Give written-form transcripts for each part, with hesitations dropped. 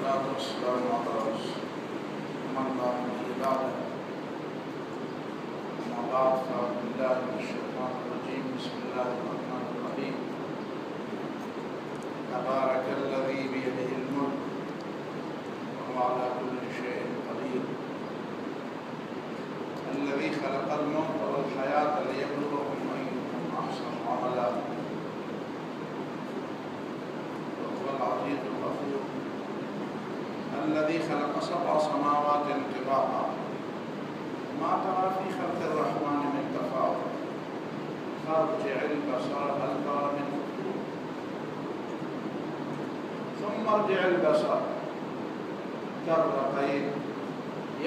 والصلاة والسلام على رسول من لا نبي بعده. أما بعد فأعوذ بالله من الشيطان الرجيم. بسم الله الرحمن الرحيم. تبارك الذي بيده الملك وهو على كل شيء قدير. الذي خلق الموت والحياة ليبلوكم أيكم أحسن عملا وهو العزيز الغفور. الذي خلق 7 سماوات طباقا ما ترى في خلق الرحمن من تفاوت فارجع البصر هل ترى من فطور ثم ارجع البصر كرتين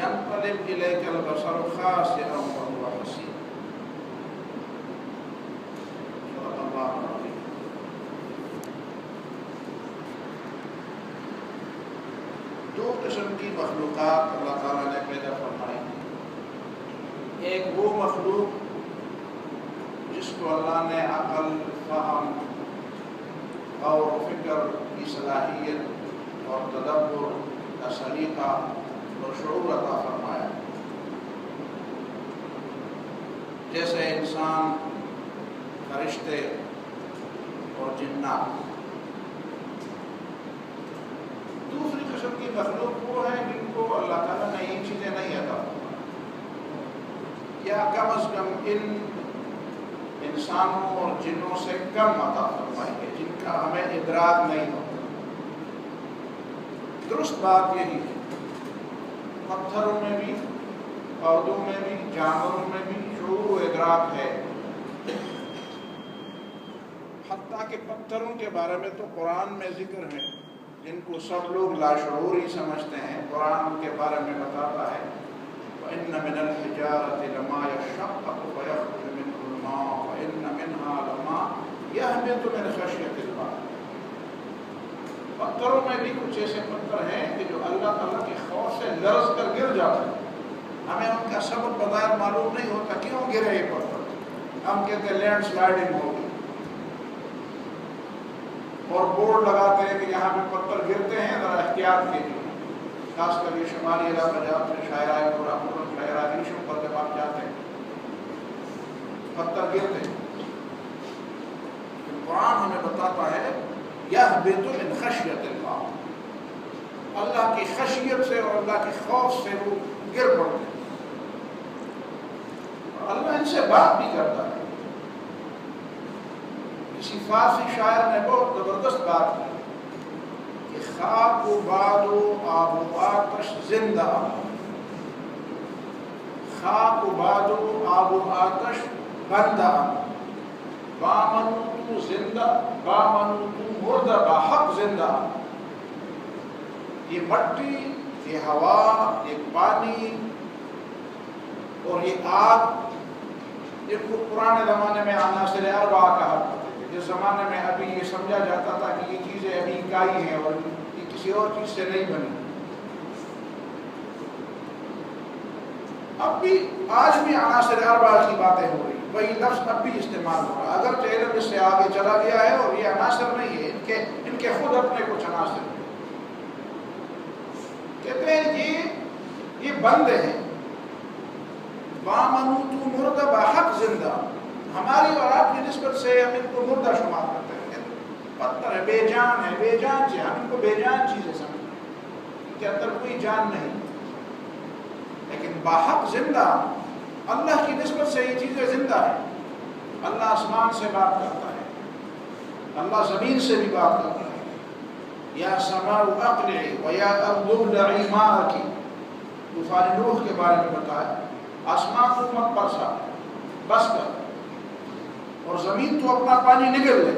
ينقلب إليك البصر خاسئا وهو حسير. صدق الله العظيم. دو قسم کی مخلوقات اللہ تعالیٰ نے پیدا فرمائی. ایک وہ مخلوق جس کو اللہ نے عقل، فہم اور فکر کی صلاحیت اور تدبر کا سلیقہ اور شعور عطا فرمایا، جیسے انسان، فرشتے اور جنات. دوسری قسم کی مخلوق وہ ہے جن کو اللہ تعالیٰ نے یہ چیزیں نہیں عطا فرمائی، یا کم از کم ان انسانوں اور جنوں سے کم عطا فرمائی ہے، جن کا ہمیں ادراک نہیں ہوتا. درست بات یہی ہے، پتھروں میں بھی، پودوں میں بھی، جانوروں میں بھی شعور و ادراک ہے. حتیٰ کہ پتھروں کے بارے میں تو قرآن میں ذکر ہے، جن کو سب لوگ لاشعور ہی سمجھتے ہیں. قرآن ان کے بارے میں بتاتا ہے وَإِنَّ مِنَ الْحِجَارَةِ لَمَا يَشَّقَّقُ فَيَخْرُجُ مِنْهُ الْمَاءُ وَإِنَّ مِنْهَا لَمَا يَهْبِطُ مِنْ خَشْيَةِ اللَّهِ. پتھروں میں بھی کچھ ایسے پتھر ہیں کہ جو اللہ تعالیٰ کے خوف سے لرز کر گر جاتے ہیں. ہمیں ان کا سبب بظاہر معلوم نہیں ہوتا کیوں گرے یہ پتھر. ہم کہتے ہیں لینڈ سلائڈنگ ہو گئی، اور بورڈ لگاتے ہیں کہ یہاں پہ پتھر گرتے ہیں، ذرا احتیاط کیجیے. خاص کر یہ شمالی علاقہ جہاں سے شاہراہ پورا شاہراہ ریشم پر جب آپ جاتے ہیں پتھر گرتے ہیں. قرآن ہمیں بتاتا ہے یہبط من خشیۃ اللہ، اللہ کی خشیت سے اور اللہ کے خوف سے وہ گر پڑتے ہیں. اور اللہ ان سے بات بھی کرتا ہے. کسی فارسی شاعر نے بہت زبردست بات کی کہ خاک و باد و آب و آتش زندہ، خاک و باد و آب و آتش بندہ، بامنو تو زندہ، بامنو تو مردہ، باحق زندہ. یہ مٹی، یہ ہوا، یہ پانی اور یہ آگ، جن کو پرانے زمانے میں عناصر اربعہ کہا کرتے تھے. جس زمانے میں ابھی یہ سمجھا جاتا تھا کہ یہ چیزیں ابھی اکائی ہیں اور یہ کسی اور چیز سے نہیں بنی. اب بھی آج بھی عناصر اربعہ کی باتیں ہو رہی، وہی لفظ اب بھی استعمال ہو رہا ہے. اگرچہ علم اس سے آگے چلا گیا ہے اور یہ عناصر نہیں ہے، ان کے خود اپنے کچھ عناصر ہیں. کہتے ہیں یہ بندے ہیں. بامنو تو مردہ باحق زندہ، ہماری اور آپ کی نسبت سے ہم ان کو مردہ شمار کرتے ہیں. پتھر ہے، بے جان ہے، بے جان چیز، ہم ان کو بے جان چیزیں سمجھتے ہیں، ان کے اندر کوئی جان نہیں. لیکن باحق زندہ، اللہ کی نسبت سے یہ چیزیں زندہ ہیں. اللہ آسمان سے بات کرتا ہے، اللہ زمین سے بھی بات کرتا ہے. یا سماء اقلعی و یا ارض ابلعی ماءکی، طوفان نوح کے بارے میں بتایا. آسمان تو مت برسا، بس کر، اور زمین تو اپنا پانی نگل لے.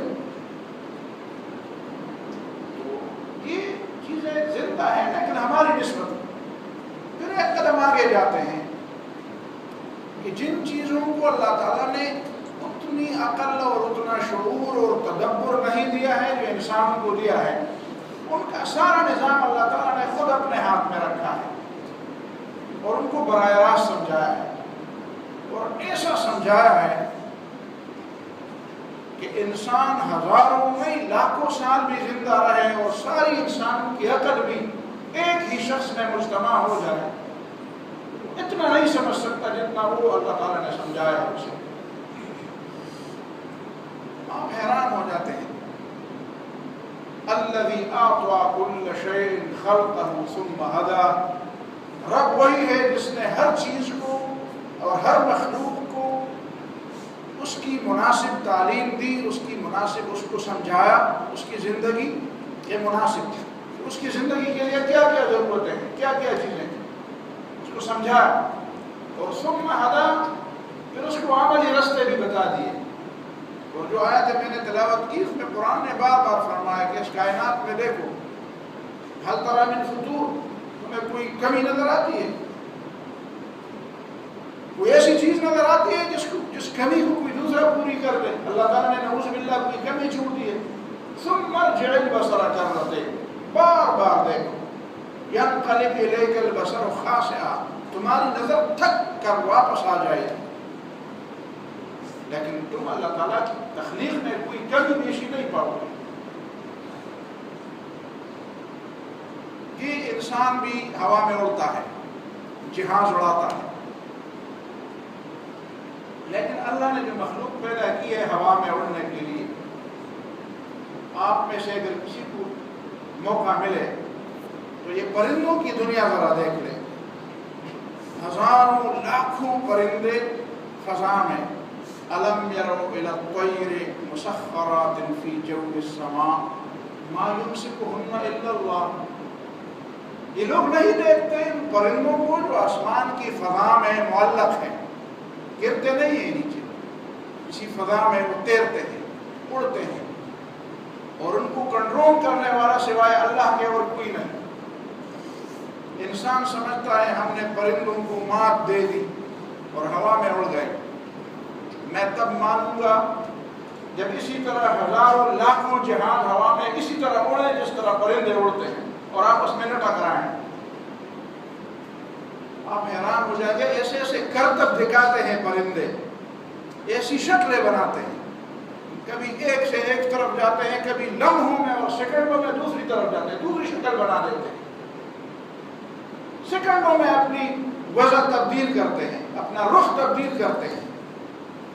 تو یہ چیزیں زندہ ہیں لیکن ہماری نسبت. پھر ایک قدم آگے جاتے ہیں کہ جن چیزوں کو اللہ تعالیٰ نے اتنی عقل اور اتنا شعور اور تدبر نہیں دیا ہے جو انسانوں کو دیا ہے، ان کا سارا نظام اللہ تعالیٰ نے خود اپنے ہاتھ میں رکھا ہے اور ان کو براہ راست سمجھایا ہے. اور ایسا سمجھایا ہے کہ انسان ہزاروں نہیں لاکھوں سال بھی زندہ رہے اور ساری انسانوں کی عقل بھی ایک ہی شخص میں مجتمع ہو جائے اتنا نہیں سمجھ سکتا جتنا وہ اللہ تعالیٰ نے سمجھایا اسے. آپ حیران ہو جاتے ہیں. الذی اعطى كل شيء خلقه ثم هدى. رب وہی ہے جس نے ہر چیز کو اور ہر مخلوق کو اس کی مناسب تعلیم دی، اس کی مناسب اس کو سمجھایا، اس کی زندگی کے مناسب تھی. اس کی زندگی کے لیے کیا کیا ضرورتیں ہیں، کیا کیا چیزیں ہیں، اس کو سمجھایا. اور ثم هدى، پھر اس کو عملی رستے بھی بتا دیے. اور جو آیت میں نے تلاوت کی اس میں قرآن نے بار بار فرمایا کہ اس کائنات میں دیکھو هل ترى من فطور، تمہیں کوئی کمی نظر آتی ہے، کوئی ایسی چیز نظر آتی ہے جس کمی کو کوئی دوسرا پوری کر دے. اللہ تعالیٰ نے نعوذ باللہ کوئی کمی چھوڑ دی ہے. ثم ارجع البصر کرتين، بار بار دیکھو. ينقلب اليك البصر خاسئا، تمہاری نظر تھک کر واپس آ جائے. لیکن تم اللہ تعالیٰ کی تخلیق میں کوئی کمی بیشی نہیں پاؤ گے. یہ انسان بھی ہوا میں اڑتا ہے، جہاز اڑاتا ہے، لیکن اللہ نے جو مخلوق پیدا کی ہے ہوا میں اڑنے کے لیے، آپ میں سے اگر کسی کو موقع ملے تو یہ پرندوں کی دنیا ذرا دیکھ لیں. ہزاروں لاکھوں پرندے فضا میں. الم يروا الى الطير مسخرات في جو السماء ما يمسكهن الا الله. یہ لوگ نہیں دیکھتے ان پرندوں کو جو آسمان کی فضا میں معلق ہیں، گرتے نہیں ہیں نیچے، اسی فضا میں وہ تیرتے ہیں، اڑتے ہیں، اور ان کو کنٹرول کرنے والا سوائے اللہ کے اور کوئی نہیں. انسان سمجھتا ہے ہم نے پرندوں کو مات دے دی اور ہوا میں اڑ گئے. میں تب مانوں گا جب اسی طرح ہزاروں لاکھوں جہاز ہوا میں اسی طرح اڑے جس طرح پرندے اڑتے ہیں اور آپس میں نہ ٹکرائیں. آپ حیران ہو جائیں گے، ایسے ایسے کرتب دکھاتے ہیں پرندے، ایسی شکلیں بناتے ہیں. کبھی ایک سے ایک طرف جاتے ہیں، کبھی لمحوں میں اور سیکنڈوں میں دوسری طرف جاتے ہیں، دوسری شکل بنا دیتے ہیں. سیکنڈوں میں اپنی وجہ تبدیل کرتے ہیں، اپنا رخ تبدیل کرتے ہیں.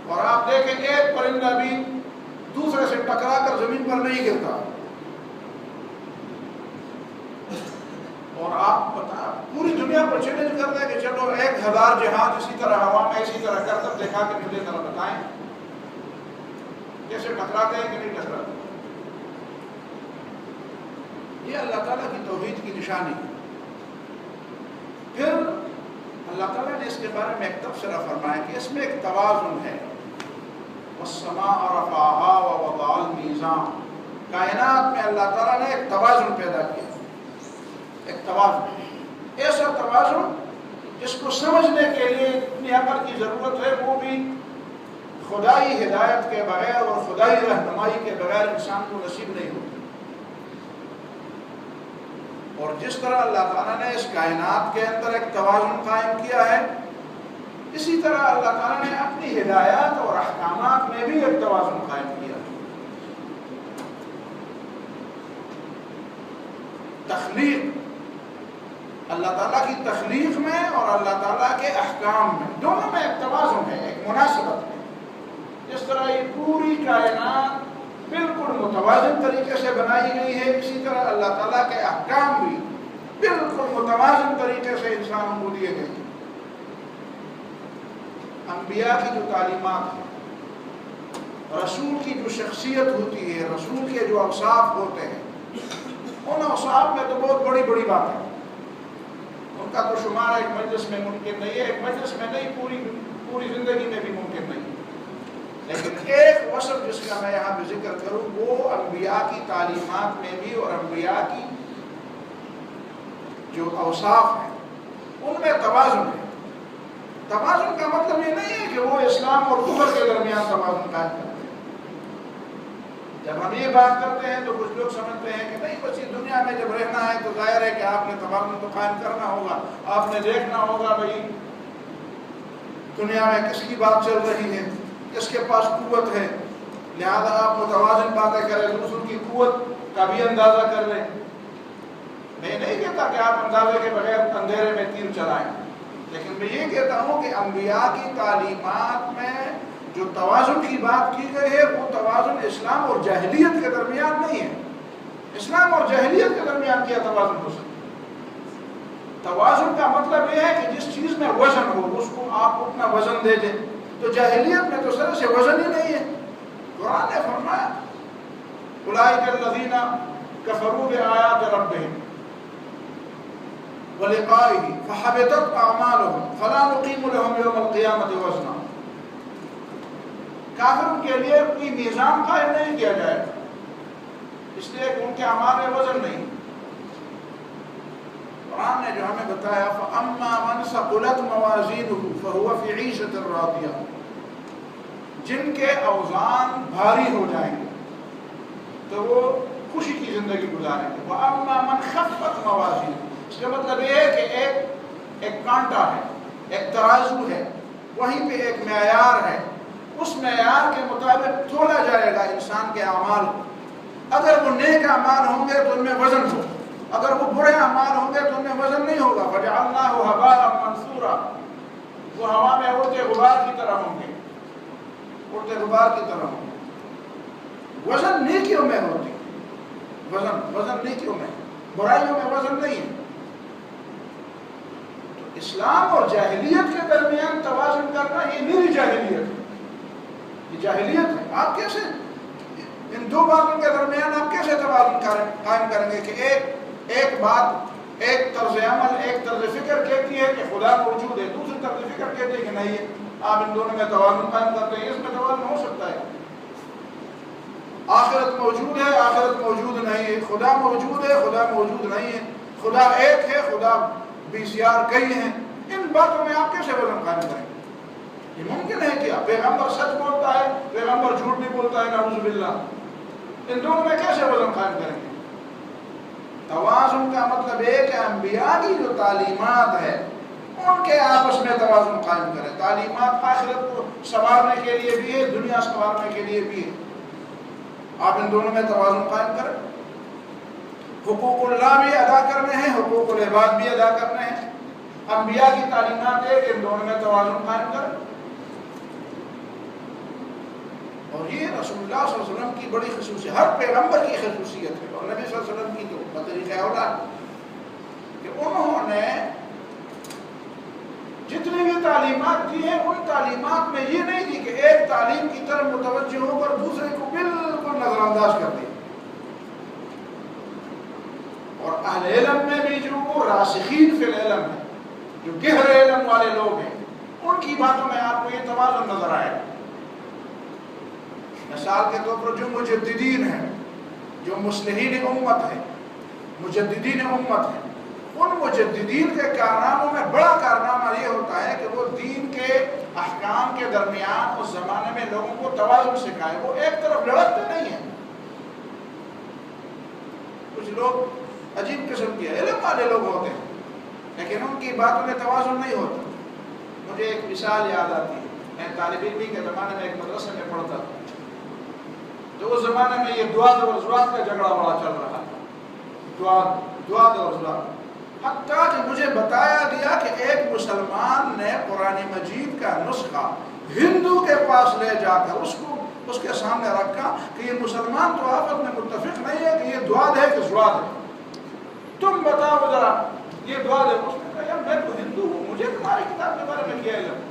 اور آپ دیکھیں ایک پرندہ بھی دوسرے سے ٹکرا کر زمین پر نہیں گرتا. اور آپ پوری دنیا پر چیلنج کرتے ہیں کہ چلو 1000 جہاز اسی طرح ہوا میں اسی طرح کرتب دکھا کے مجھے ذرا بتائیں کیسے ٹکراتے ہیں کہ نہیں ٹکراتے. یہ اللہ تعالیٰ کی توحید کی نشانی ہے. پھر اللہ تعالیٰ نے اس کے بارے میں ایک تبصرہ فرمایا کہ اس میں ایک توازن ہے. والسماء رفعها ووضع الميزان. کائنات میں اللہ تعالیٰ نے ایک توازن پیدا کیا، ایک توازن، ایسا توازن جس کو سمجھنے کے لیے اتنی عقل کی ضرورت ہے، وہ بھی خدائی ہدایت کے بغیر اور خدائی رہنمائی کے بغیر انسان کو نصیب نہیں ہوتی. اور جس طرح اللہ تعالیٰ نے اس کائنات کے اندر ایک توازن قائم کیا ہے، اسی طرح اللہ تعالیٰ نے اپنی ہدایات اور احکامات میں بھی ایک توازن قائم کیا. تخلیق، اللہ تعالیٰ کی تخلیق میں اور اللہ تعالیٰ کے احکام میں، دونوں میں ایک توازن ہے، ایک مناسبت ہے. جس طرح یہ پوری کائنات بالکل متوازن طریقے سے بنائی گئی ہے، اسی طرح اللہ تعالیٰ کے احکام بھی بالکل متوازن طریقے سے انسانوں کو دیے گئے ہیں. انبیاء کی جو تعلیمات ہیں، رسول کی جو شخصیت ہوتی ہے، رسول کے جو اوصاف ہوتے ہیں، ان اوصاف میں تو بہت بڑی بڑی بات ہے. ان کا تو شمار ایک مجلس میں ممکن نہیں ہے، ایک مجلس میں نہیں، پوری زندگی میں بھی ممکن نہیں. لیکن ایک وصف جس کا میں یہاں پہ ذکر کروں، وہ انبیاء کی تعلیمات میں بھی اور انبیاء کی جو اوصاف ہیں ان میں توازن ہے. توازن کا مطلب یہ نہیں ہے کہ وہ اسلام اور کفر کے درمیان توازن قائم کرتے ہیں. جب ہم یہ بات کرتے ہیں تو کچھ لوگ سمجھتے ہیں کہ نہیں، بس یہ دنیا میں جب رہنا ہے تو ظاہر ہے کہ آپ نے توازن تو قائم کرنا ہوگا، آپ نے دیکھنا ہوگا بھائی دنیا میں کس کی بات چل رہی ہے، کس کے پاس قوت ہے، لہذا آپ متوازن باتیں کریں، دوسروں کی قوت کا بھی اندازہ کر لیں. میں نہیں کہتا کہ آپ اندازے کے بغیر اندھیرے میں تیر چلائیں، لیکن میں یہ کہتا ہوں کہ انبیاء کی تعلیمات میں جو توازن کی بات کی گئی ہے وہ توازن اسلام اور جاہلیت کے درمیان نہیں ہے۔ اسلام اور جاہلیت کے درمیان کیا توازن ہو سکتا ہے؟ توازن کا مطلب یہ ہے کہ جس چیز میں وزن ہو اس کو آپ اپنا وزن دے دیں، تو جاہلیت میں تو سر سے وزن ہی نہیں ہے۔ قرآن نے فرمایا اولئک الذین کفروا بآیات ربہم ولقائہ فحبطت اعمالهم فلا نقیم لهم یوم القیامۃ وزنا۔ کافروں کے لیے کوئی میزان قائم نہیں کیا جائے اس لیے کہ ان کے اعمال میں وزن نہیں۔ قرآن نے جو ہمیں بتایا فَأَمَّا مَنْ ثَقُلَتْ مَوَازِينُهُ فَهُوَ فِي عِيشَةٍ رَاضِيَةٍ، جن کے اوزان بھاری ہو جائیں گے تو وہ خوشی کی زندگی گزاریں گے۔ وَأَمَّا مَنْ خَفَّتْ مَوَازِينُهُ، اس کا مطلب یہ ہے کہ ایک کانٹا ہے، ایک ترازو ہے، وہیں پہ ایک معیار ہے، اس معیار کے مطابق تولا جائے گا انسان کے اعمال کو۔ اگر وہ نیک اعمال ہوں گے تو ان میں وزن ہو، اگر وہ برے اعمال ہوں گے تو ان میں وزن نہیں ہوگا۔ فَجَعَلْنَاهُ هَبَاءً مَنْثُورًا، وہ ہوا میں اڑتے غبار کی طرح ہوں گے، اڑتے غبار کی طرح ہوں گے۔ وزن نیکیوں میں ہوتی، وزن نیکیوں میں، برائیوں میں وزن نہیں ہے۔ تو اسلام اور جاہلیت کے درمیان توازن کرنا یہ میری جاہلیت ہے، یہ جاہلیت ہے۔ آپ کیسے ان دو باتوں کے درمیان آپ کیسے توازن قائم کریں گے کہ ایک بات، ایک طرز عمل، ایک طرز فکر کہتی ہے کہ خدا موجود ہے، دوسری طرز فکر کہتی ہے کہ نہیں ہے، آپ ان دونوں میں توازن قائم کرتے ہیں، اس میں توازن ہو سکتا ہے۔ آخرت موجود ہے، آخرت موجود نہیں ہے، خدا موجود ہے، خدا موجود نہیں ہے، خدا ایک ہے، خدا بیسیار کئی ہیں، ان باتوں میں آپ کیسے وزن قائم کریں گے؟ یہ ممکن ہے کیا؟ پیغمبر سچ بولتا ہے، پیغمبر جھوٹ بھی بولتا ہے، نعوذ باللہ، ان دونوں میں کیسے وزن قائم کریں گے؟ توازن کا مطلب ہے کہ انبیاء کی جو تعلیمات ہے ان کے آپس میں توازن قائم کریں۔ تعلیمات آخرت کو سنوارنے کے لیے بھی ہے، دنیا سنوارنے کے لیے بھی ہے، آپ ان دونوں میں توازن قائم کریں۔ حقوق اللہ بھی ادا کرنے ہیں، حقوق العباد بھی ادا کرنے ہیں۔ انبیاء کی تعلیمات ہے کہ ان دونوں میں توازن قائم کریں، اور یہ رسول اللہ صلی اللہ علیہ وسلم کی بڑی خصوصیت، ہر پیغمبر کی خصوصیت ہے، اور نبی صلی اللہ علیہ وسلم کی تو بطریقہ اولا کہ انہوں نے جتنی بھی تعلیمات دی ہیں ان تعلیمات میں یہ نہیں دی کہ ایک تعلیم کی طرف متوجہ ہو کر دوسرے کو بالکل نظر انداز کر دیں۔ اور اہل علم میں بھی جو راسخین فی العلم ہیں، جو گہرے علم والے لوگ ہیں، ان کی باتوں میں آپ کو یہ توازن نظر آئے گا۔ مثال کے طور پر جو مجددین ہیں، جو مصلحین امت ہیں، مجددین امت ہیں، ان مجددین کے کارناموں میں بڑا کارنامہ یہ ہوتا ہے کہ وہ دین کے احکام کے درمیان اس زمانے میں لوگوں کو توازن سکھائے، وہ ایک طرف لڑکتے نہیں ہیں۔ کچھ لوگ عجیب قسم کے علم والے لوگ ہوتے ہیں لیکن ان کی باتوں میں توازن نہیں ہوتا۔ مجھے ایک مثال یاد آتی ہے، میں طالب علمی کے زمانے میں ایک مدرسے میں پڑھتا تھا، تو اس زمانے میں یہ دعا اور زوات کا جھگڑا بڑا چل رہا تھا، دعا اور زوات، حتیٰ کہ مجھے بتایا گیا کہ ایک مسلمان نے قرآن مجید کا نسخہ ہندو کے پاس لے جا کر اس کے سامنے رکھا کہ یہ مسلمان تو آپس میں متفق نہیں ہے کہ یہ دعا ہے کہ زوات ہے، تم بتاؤ ذرا یہ دعا ہے۔ اس نے کہا یار میں تو ہندو ہوں، مجھے تمہاری کتاب کے بارے میں کیا علم؟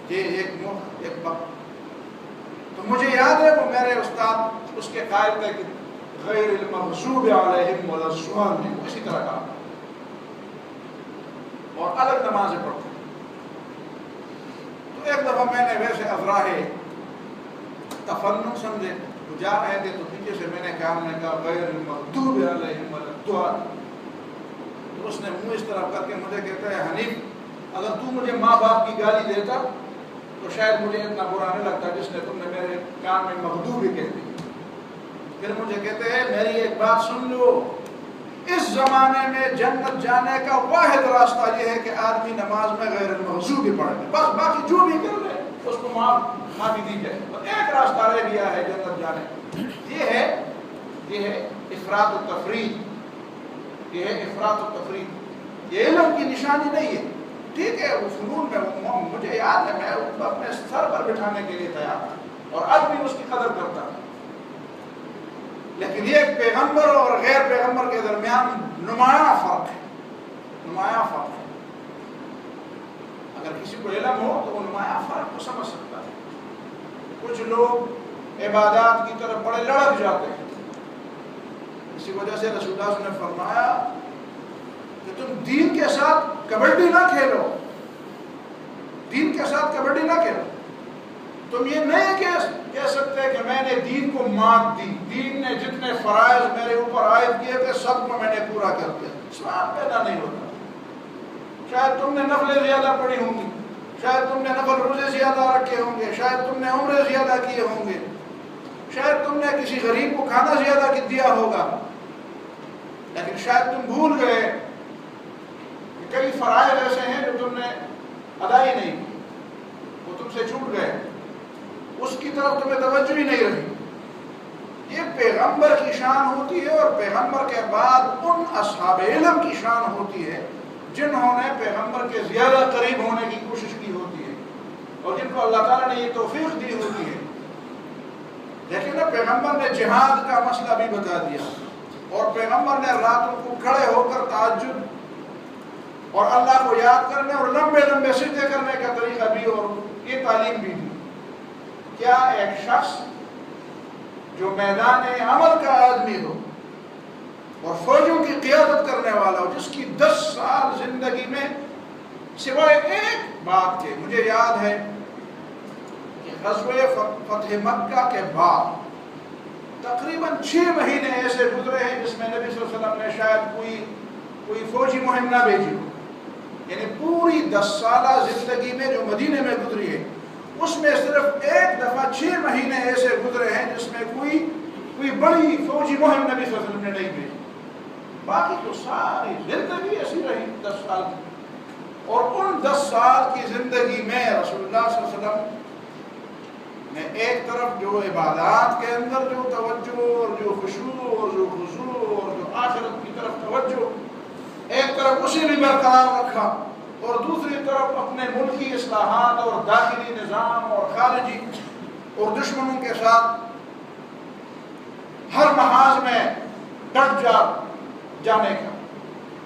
یہ ایک وقت تو مجھے یاد ہے وہ میرے استاد اس کے قائل تھے کہ غیر المغضوب علیہم ولا الضالین، اسی طرح کا اور الگ نمازیں پڑھتے۔ تو ایک دفعہ میں نے ویسے افراح تفنن سمجھے تو جا رہے تھے تو پیچھے سے میں نے کہا غیر المغضوب علیہم ولا الضالین، تو اس نے منہ اس طرح کر کے مجھے کہتا ہے حنیف اگر تو مجھے ماں باپ کی گالی دیتا تو شاید مجھے اتنا برا نہیں لگتا جس نے تم نے میرے کان میں مغضوب ہی کہہ دی۔ پھر مجھے کہتے ہیں میری ایک بات سن لو، اس زمانے میں جنت جانے کا واحد راستہ یہ ہے کہ آدمی نماز میں غیر المغضوب ہی پڑھے، بس باقی جو بھی کر لے اس کو معافی دی جائے، اور ایک راستہ رہ گیا ہے جنت جانے، یہ ہے یہ ہے افراط و تفریط، یہ ہے افراط و تفریط، یہ علم کی نشانی نہیں ہے۔ ٹھیک ہے وہ فنون میں مجھے یاد ہے میں اپنے سر پر بٹھانے کے لیے تیار تھا اور اب بھی اس کی قدر کرتا ہوں، لیکن یہ پیغمبر اور غیر پیغمبر کے درمیان نمایاں فرق ہے، نمایاں فرق ہے۔ اگر کسی کو علم ہو تو وہ نمایاں فرق کو سمجھ سکتا ہے۔ کچھ لوگ عبادات کی طرف بڑے لڑک جاتے ہیں، اسی وجہ سے رسول اللہ صلی اللہ علیہ وسلم نے فرمایا کہ تم دین کے ساتھ کبڈی نہ کھیلو، دین کے ساتھ کبڈی نہ کھیلو۔ تم یہ نہیں کہہ سکتے کہ میں نے دین کو مات دی، دین نے جتنے فرائض میرے اوپر عائد کیے تھے سب کو میں نے پورا کر دیا، اسلام پیدا نہیں ہوتا۔ شاید تم نے نفلیں زیادہ پڑھی ہوں گی، شاید تم نے نفل روزے زیادہ رکھے ہوں گے، شاید تم نے عمرے زیادہ کیے ہوں گے، شاید تم نے کسی غریب کو کھانا زیادہ دیا ہوگا، لیکن شاید تم بھول گئے کہ کئی فرائض ایسے ہیں جو تم نے ادا ہی نہیں کی، وہ تم سے چھوٹ گئے، اس کی طرف تمہیں توجہ ہی نہیں رہی۔ یہ پیغمبر کی شان ہوتی ہے، اور پیغمبر کے بعد ان اصحاب علم کی شان ہوتی ہے جنہوں نے پیغمبر کے زیادہ قریب ہونے کی کوشش کی ہوتی ہے اور جن کو اللہ تعالیٰ نے یہ توفیق دی ہوتی ہے۔ لیکن پیغمبر نے جہاد کا مسئلہ بھی بتا دیا، اور پیغمبر نے راتوں کو کھڑے ہو کر تہجد اور اللہ کو یاد کرنے اور لمبے لمبے سجدے کرنے کا طریقہ بھی اور یہ تعلیم بھی دی۔ کیا ایک شخص جو میدان عمل کا آدمی ہو اور فوجوں کی قیادت کرنے والا ہو، جس کی 10 سال زندگی میں سوائے ایک بات کے، مجھے یاد ہے کہ غزوہ فتح مکہ کے بعد تقریباً 6 مہینے ایسے گزرے ہیں جس میں نبی صلی اللہ علیہ وسلم نے شاید کوئی فوجی مہم نہ بھیجی ہو، یعنی پوری 10 سالہ زندگی میں جو مدینے میں گزری ہے اس میں صرف ایک دفعہ 6 مہینے ایسے گزرے ہیں جس میں کوئی بڑی فوجی مہم نبی صلی اللہ علیہ وسلم نے نہیں بھیجی، باقی تو ساری زندگی ایسی رہی 10 سال کی۔ اور ان 10 سال کی زندگی میں رسول اللہ صلی اللہ علیہ وسلم نے ایک طرف جو عبادات کے اندر جو توجہ اور جو خشوع اور جو خضوع اور جو آخرت کی طرف توجہ ایک طرف اسی بھی برقرار رکھا، اور دوسری طرف اپنے ملکی اصلاحات اور داخلی نظام اور خارجی اور دشمنوں کے ساتھ ہر محاذ میں ڈٹ جانے کا،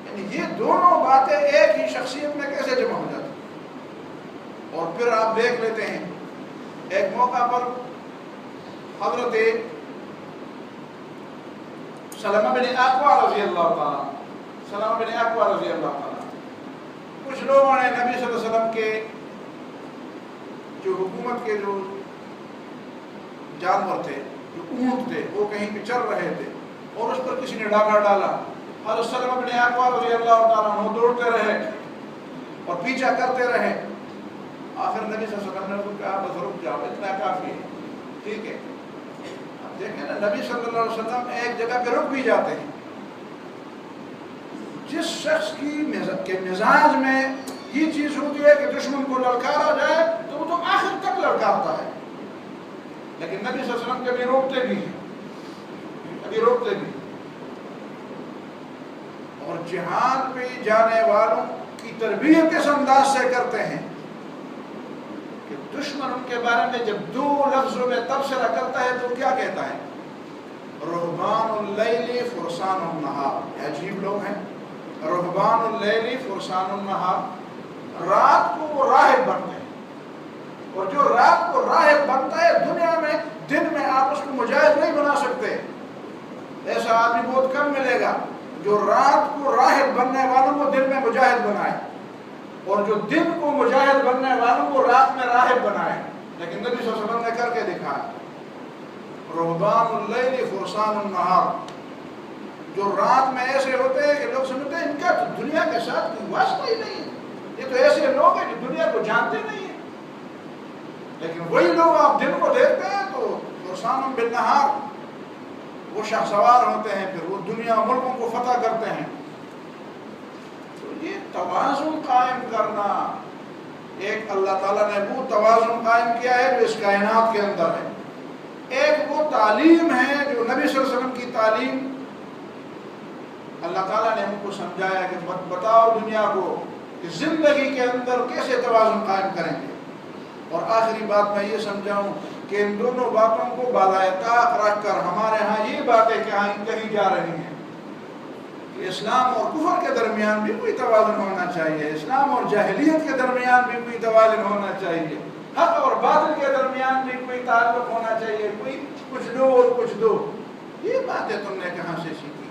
یعنی یہ دونوں باتیں ایک ہی شخصیت میں کیسے جمع ہو جاتی۔ اور پھر آپ دیکھ لیتے ہیں ایک موقع پر حضرت سلمہ بن اکوع رضی اللہ تعالیٰ، سلمہ بن اکوع رضی اللہ تعالیٰ، کچھ لوگوں نے نبی صلی اللہ علیہ وسلم کے جو حکومت کے جو جانور تھے، جو اونٹ تھے، وہ کہیں پہ چل رہے تھے اور اس پر کسی نے ڈاکہ ڈالا۔ حضرت سلمہ بن اکوع رضی اللہ تعالیٰ عنہ دوڑتے رہے اور پیچھا کرتے رہے، آخر نبی صلی اللہ علیہ وسلم نے کہا بس رک جاؤ، اتنا کافی ہے، ٹھیک ہے۔ اب دیکھیں نا نبی صلی اللہ علیہ وسلم ایک جگہ پہ رک بھی جاتے ہیں۔ جس شخص کے مزاج میں یہ چیز ہوتی ہے کہ دشمن کو للکارا جائے تو وہ تو آخر تک للکارتا ہے، لیکن نبی صلی اللہ علیہ وسلم کبھی روکتے بھی ہیں، کبھی روکتے بھی۔ اور جہاد پہ جانے والوں کی تربیت اس انداز سے کرتے ہیں کہ دشمن ان کے بارے میں جب 2 لفظوں میں تبصرہ کرتا ہے تو کیا کہتا ہے؟ رہبان اللیل فرسان النہار۔ یہ عجیب لوگ ہیں، رہبان اللیل فرسان النہار، رات کو وہ راہب بنتے ہیں، اور جو رات کو راہب بنتا ہے دنیا میں دن میں آپ اس کو مجاہد نہیں بنا سکتے، ایسا آدمی بہت کم ملے گا جو رات کو راہب بننے والوں کو دن میں مجاہد بنائے اور جو دن کو مجاہد بننے والوں کو رات میں راہب بنائے۔ لیکن نبی صلی اللہ علیہ وسلم نے کر کے دکھایا، رہبان اللیل فرسان النہار، جو رات میں ایسے ہوتے ہیں کہ لوگ سمجھتے ہیں ان کا تو دنیا کے ساتھ کوئی واسطہ ہی نہیں ہے، یہ تو ایسے لوگ ہیں جو دنیا کو جانتے نہیں ہیں، لیکن وہی لوگ آپ دن کو دیکھتے ہیں تو فرسان بالنہار، وہ شاہ سوار ہوتے ہیں، پھر وہ دنیا ملکوں کو فتح کرتے ہیں۔ تو یہ توازن قائم کرنا، ایک اللہ تعالیٰ نے وہ توازن قائم کیا ہے جو اس کائنات کے اندر ہے، ایک وہ تعلیم ہے جو نبی صلی اللہ علیہ وسلم کی تعلیم، اللہ تعالیٰ نے ہم کو سمجھایا کہ بتاؤ دنیا کو کہ زندگی کے اندر کیسے توازن قائم کریں گے۔ اور آخری بات میں یہ سمجھاؤں کہ ان دونوں باتوں کو بالائے طاق رکھ کر ہمارے ہاں یہ باتیں کہیں جا رہی ہیں کہ اسلام اور کفر کے درمیان بھی کوئی توازن ہونا چاہیے، اسلام اور جاہلیت کے درمیان بھی کوئی توازن ہونا چاہیے، حق اور باطل کے درمیان بھی کوئی تعلق ہونا چاہیے، کوئی کچھ دو اور کچھ دو۔ یہ باتیں تم نے کہاں سے سیکھی؟